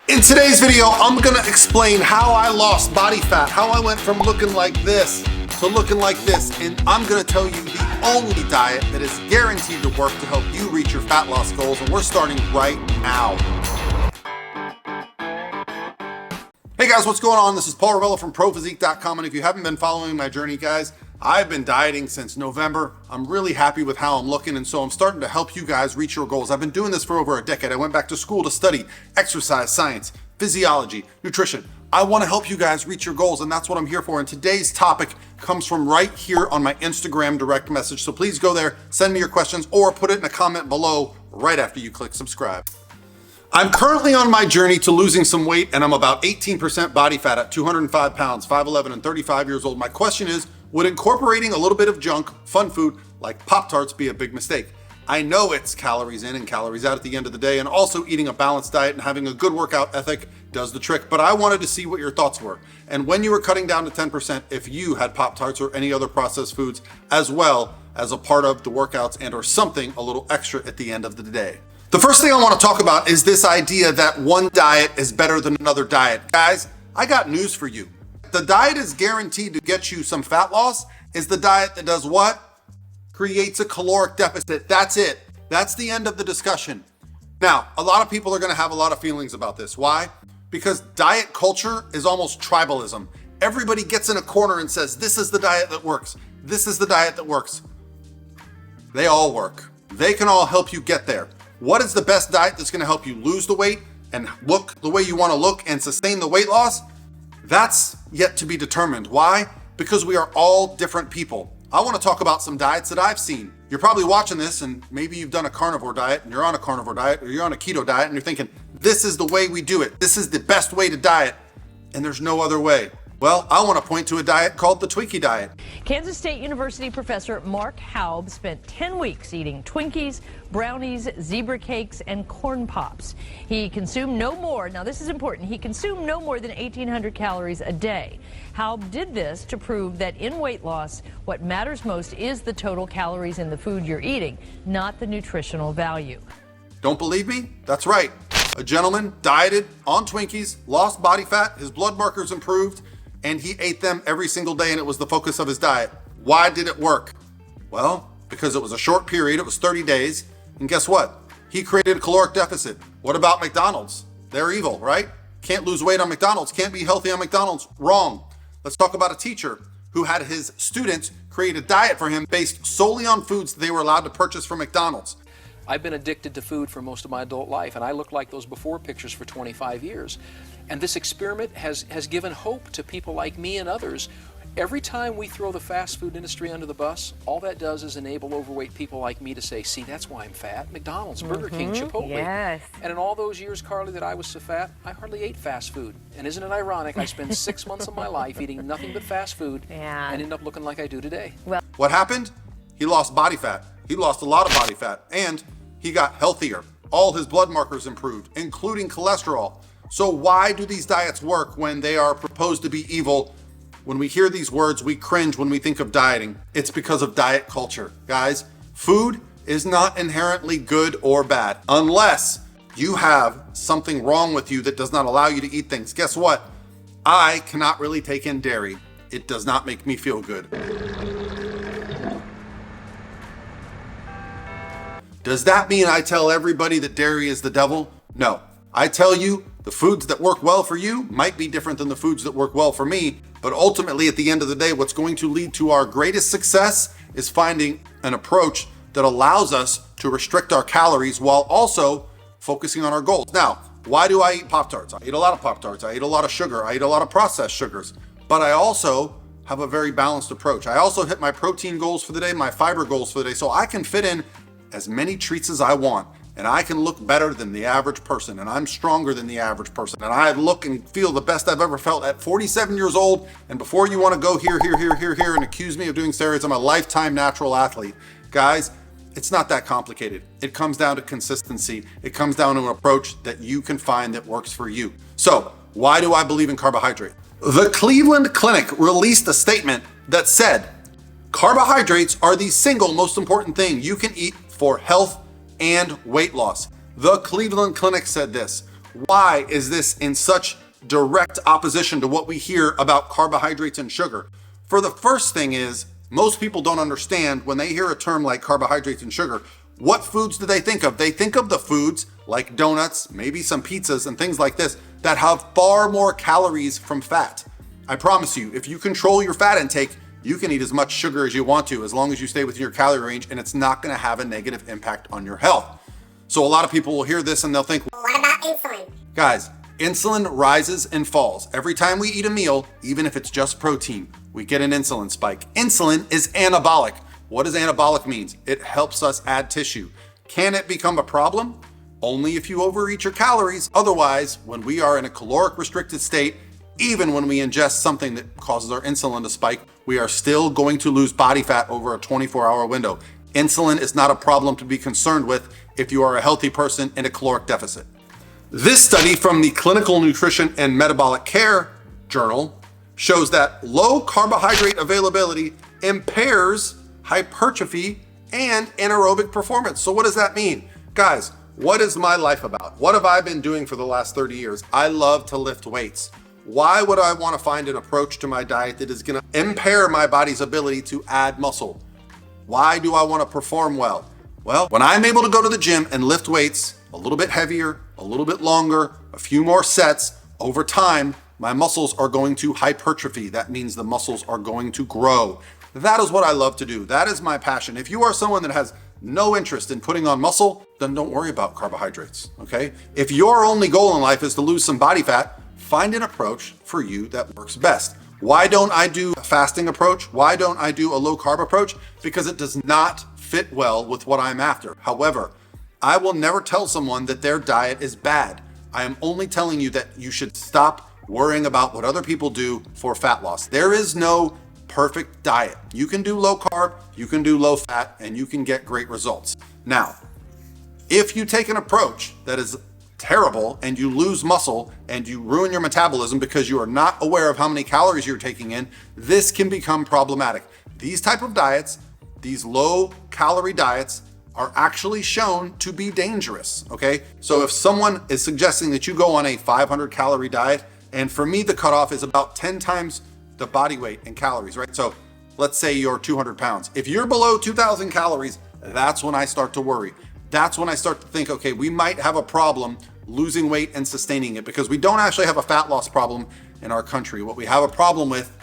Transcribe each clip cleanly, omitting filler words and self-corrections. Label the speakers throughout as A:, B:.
A: In today's video, I'm gonna explain how I lost body fat, how I went from looking like this to looking like this, and I'm gonna tell you the only diet that is guaranteed to work to help you reach your fat loss goals, and we're starting right now. Hey guys, what's going on? This is Paul Ravella from ProPhysique.com, and if you haven't been following my journey, guys, I've been dieting since November. I'm really happy with how I'm looking, and so I'm starting to help you guys reach your goals. I've been doing this for over a decade. I went back to school to study exercise science, physiology, nutrition. I want to help you guys reach your goals, and that's what I'm here for. And today's topic comes from right here on my Instagram direct message. So please go there, send me your questions, or put it in a comment below right after you click subscribe. I'm currently on my journey to losing some weight, and I'm about 18% body fat at 205 pounds, 5'11", and 35 years old. My question is, would incorporating a little bit of junk, fun food, like Pop-Tarts be a big mistake? I know it's calories in and calories out at the end of the day, and also eating a balanced diet and having a good workout ethic does the trick, but I wanted to see what your thoughts were. And when you were cutting down to 10%, if you had Pop-Tarts or any other processed foods, as well as a part of the workouts and or something a little extra at the end of the day. The first thing I want to talk about is this idea that one diet is better than another diet. Guys, I got news for you. The diet is guaranteed to get you some fat loss is the diet that does what? Creates a caloric deficit. That's it. That's the end of the discussion. Now, a lot of people are going to have a lot of feelings about this. Why? Because diet culture is almost tribalism. Everybody gets in a corner and says, this is the diet that works. This is the diet that works. They all work. They can all help you get there. What is the best diet that's going to help you lose the weight and look the way you want to look and sustain the weight loss? That's yet to be determined. Why? Because we are all different people. I want to talk about some diets that I've seen. You're probably watching this and maybe you've done a carnivore diet and you're on a carnivore diet or you're on a keto diet and you're thinking, this is the way we do it. This is the best way to diet and there's no other way. Well, I want to point to a diet called the Twinkie diet.
B: Kansas State University professor Mark Haub spent 10 weeks eating Twinkies, brownies, zebra cakes, and corn pops. He consumed no more, now this is important, he consumed no more than 1,800 calories a day. Haub did this to prove that in weight loss, what matters most is the total calories in the food you're eating, not the nutritional value.
A: Don't believe me? That's right. A gentleman dieted on Twinkies, lost body fat, his blood markers improved, and he ate them every single day, and it was the focus of his diet. Why did it work? Well, because it was a short period, it was 30 days, and guess what? He created a caloric deficit. What about McDonald's? They're evil, right? Can't lose weight on McDonald's, can't be healthy on McDonald's. Wrong. Let's talk about a teacher who had his students create a diet for him based solely on foods they were allowed to purchase from McDonald's.
C: I've been addicted to food for most of my adult life, and I look like those before pictures for 25 years. And this experiment has given hope to people like me and others. Every time we throw the fast food industry under the bus, all that does is enable overweight people like me to say, see, that's why I'm fat. McDonald's, Burger King, Chipotle.
D: Yes.
C: And in all those years, Carly, that I was so fat, I hardly ate fast food. And isn't it ironic? I spent 6 months of my life eating nothing but fast food and end up looking like I do today.
D: Well,
A: What happened? He lost body fat. He lost a lot of body fat, and he got healthier. All his blood markers improved, including cholesterol. So why do these diets work when they are proposed to be evil? When we hear these words, we cringe when we think of dieting. It's because of diet culture. Guys, food is not inherently good or bad unless you have something wrong with you that does not allow you to eat things. Guess what? I cannot really take in dairy. It does not make me feel good. Does that mean I tell everybody that dairy is the devil? No. I tell you, the foods that work well for you might be different than the foods that work well for me, but ultimately at the end of the day, what's going to lead to our greatest success is finding an approach that allows us to restrict our calories while also focusing on our goals. Now, why do I eat Pop-Tarts? I eat a lot of Pop-Tarts. I eat a lot of sugar. I eat a lot of processed sugars, but I also have a very balanced approach. I also hit my protein goals for the day, my fiber goals for the day, so I can fit in as many treats as I want, and I can look better than the average person, and I'm stronger than the average person, and I look and feel the best I've ever felt at 47 years old. And before you want to go here, and accuse me of doing steroids, I'm a lifetime natural athlete. Guys, it's not that complicated. It comes down to consistency. It comes down to an approach that you can find that works for you. So why do I believe in carbohydrate? The Cleveland Clinic released a statement that said, carbohydrates are the single most important thing you can eat for health and weight loss. The Cleveland Clinic said this. Why is this in such direct opposition to what we hear about carbohydrates and sugar? For the first thing is, most people don't understand when they hear a term like carbohydrates and sugar, what foods do they think of? They think of the foods like donuts, maybe some pizzas and things like this that have far more calories from fat. I promise you, if you control your fat intake, you can eat as much sugar as you want to, as long as you stay within your calorie range, and it's not gonna have a negative impact on your health. So a lot of people will hear this and they'll think, well, what about insulin? Guys, insulin rises and falls. Every time we eat a meal, even if it's just protein, we get an insulin spike. Insulin is anabolic. What does anabolic mean? It helps us add tissue. Can it become a problem? Only if you overeat your calories. Otherwise, when we are in a caloric restricted state, even when we ingest something that causes our insulin to spike, we are still going to lose body fat over a 24-hour window. Insulin is not a problem to be concerned with if you are a healthy person in a caloric deficit. This study from the Clinical Nutrition and Metabolic Care Journal shows that low carbohydrate availability impairs hypertrophy and anaerobic performance. So what does that mean? Guys, what is my life about? What have I been doing for the last 30 years? I love to lift weights. Why would I want to find an approach to my diet that is going to impair my body's ability to add muscle? Why do I want to perform well? Well, when I'm able to go to the gym and lift weights a little bit heavier, a little bit longer, a few more sets, over time, my muscles are going to hypertrophy. That means the muscles are going to grow. That is what I love to do. That is my passion. If you are someone that has no interest in putting on muscle, then don't worry about carbohydrates, okay? If your only goal in life is to lose some body fat, find an approach for you that works best. Why don't I do a fasting approach? Why don't I do a low carb approach? Because it does not fit well with what I'm after. However, I will never tell someone that their diet is bad. I am only telling you that you should stop worrying about what other people do for fat loss. There is no perfect diet. You can do low carb, you can do low fat, and you can get great results. Now, if you take an approach that is terrible and you lose muscle and you ruin your metabolism because you are not aware of how many calories you're taking in, this can become problematic. These type of diets, these low calorie diets, are actually shown to be dangerous, okay? So if someone is suggesting that you go on a 500 calorie diet, and for me the cutoff is about 10 times the body weight in calories, right? So let's say you're 200 pounds. If you're below 2,000 calories, that's when I start to worry. That's when I start to think, okay, we might have a problem losing weight and sustaining it, because we don't actually have a fat loss problem in our country. What we have a problem with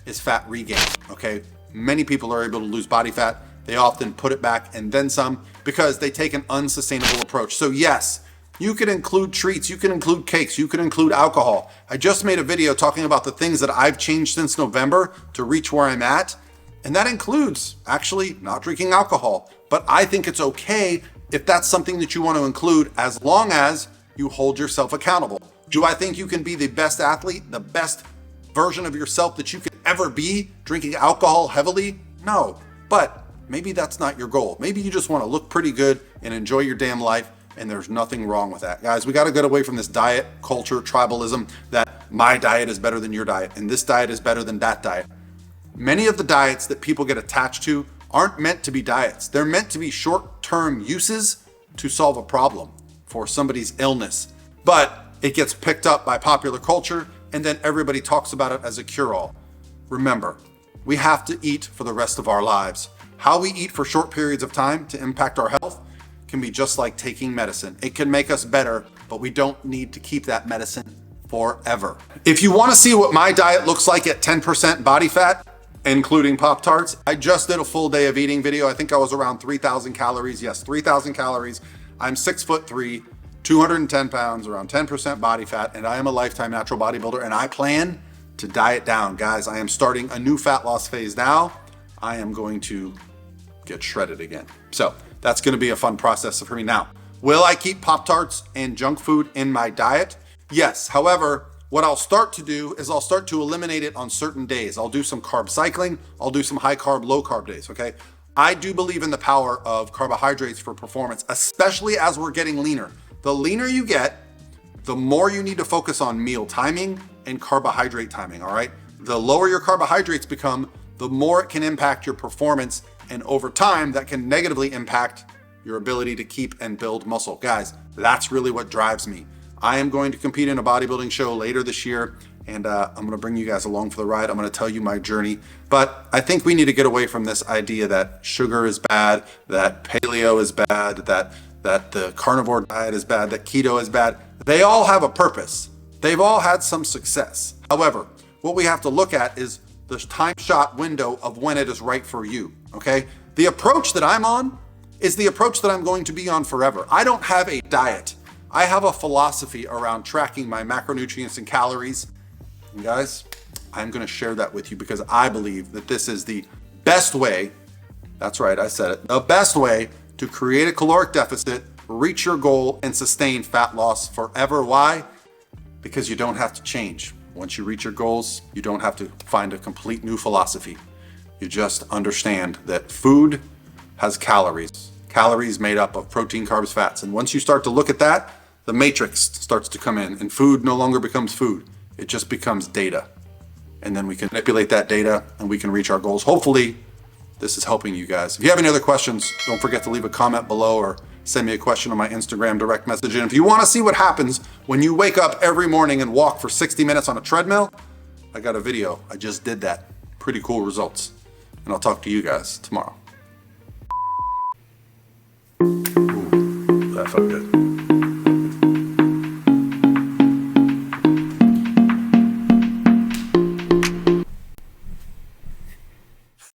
A: is fat regain, okay? Many people are able to lose body fat. They often put it back and then some because they take an unsustainable approach. So yes, you can include treats, you can include cakes, you can include alcohol. I just made a video talking about the things that I've changed since November to reach where I'm at. And that includes actually not drinking alcohol. But I think it's okay if that's something that you want to include, as long as you hold yourself accountable. Do I think you can be the best athlete, the best version of yourself that you could ever be, drinking alcohol heavily? No, but maybe that's not your goal. Maybe you just want to look pretty good and enjoy your damn life, and there's nothing wrong with that. Guys, we got to get away from this diet culture, tribalism, that my diet is better than your diet, and this diet is better than that diet. Many of the diets that people get attached to aren't meant to be diets. They're meant to be short-term uses to solve a problem for somebody's illness. But it gets picked up by popular culture, and then everybody talks about it as a cure-all. Remember, we have to eat for the rest of our lives. How we eat for short periods of time to impact our health can be just like taking medicine. It can make us better, but we don't need to keep that medicine forever. If you want to see what my diet looks like at 10% body fat, including Pop-Tarts, I just did a full day of eating video. I think I was around 3,000 calories. Yes, 3,000 calories. I'm 6'3", 210 pounds, around 10% body fat, and I am a lifetime natural bodybuilder, and I plan to diet down. Guys, I am starting a new fat loss phase now. I am going to get shredded again. So that's going to be a fun process for me. Now, will I keep Pop-Tarts and junk food in my diet? Yes. However, what I'll start to do is I'll start to eliminate it on certain days. I'll do some carb cycling. I'll do some high carb, low carb days, okay? I do believe in the power of carbohydrates for performance, especially as we're getting leaner. The leaner you get, the more you need to focus on meal timing and carbohydrate timing, all right? The lower your carbohydrates become, the more it can impact your performance, and over time, that can negatively impact your ability to keep and build muscle. Guys, that's really what drives me. I am going to compete in a bodybuilding show later this year, and I'm going to bring you guys along for the ride. I'm going to tell you my journey. But I think we need to get away from this idea that sugar is bad, that paleo is bad, that the carnivore diet is bad, that keto is bad. They all have a purpose. They've all had some success. However, what we have to look at is the time shot window of when it is right for you, okay? The approach that I'm on is the approach that I'm going to be on forever. I don't have a diet. I have a philosophy around tracking my macronutrients and calories. And guys, I'm gonna share that with you because I believe that this is the best way, that's right, I said it, the best way to create a caloric deficit, reach your goal, and sustain fat loss forever. Why? Because you don't have to change. Once you reach your goals, you don't have to find a complete new philosophy. You just understand that food has calories. Calories made up of protein, carbs, fats. And once you start to look at that, the matrix starts to come in and food no longer becomes food. It just becomes data. And then we can manipulate that data and we can reach our goals. Hopefully, this is helping you guys. If you have any other questions, don't forget to leave a comment below or send me a question on my Instagram direct message. And if you want to see what happens when you wake up every morning and walk for 60 minutes on a treadmill, I got a video. I just did that. Pretty cool results. And I'll talk to you guys tomorrow. Ooh, that felt good.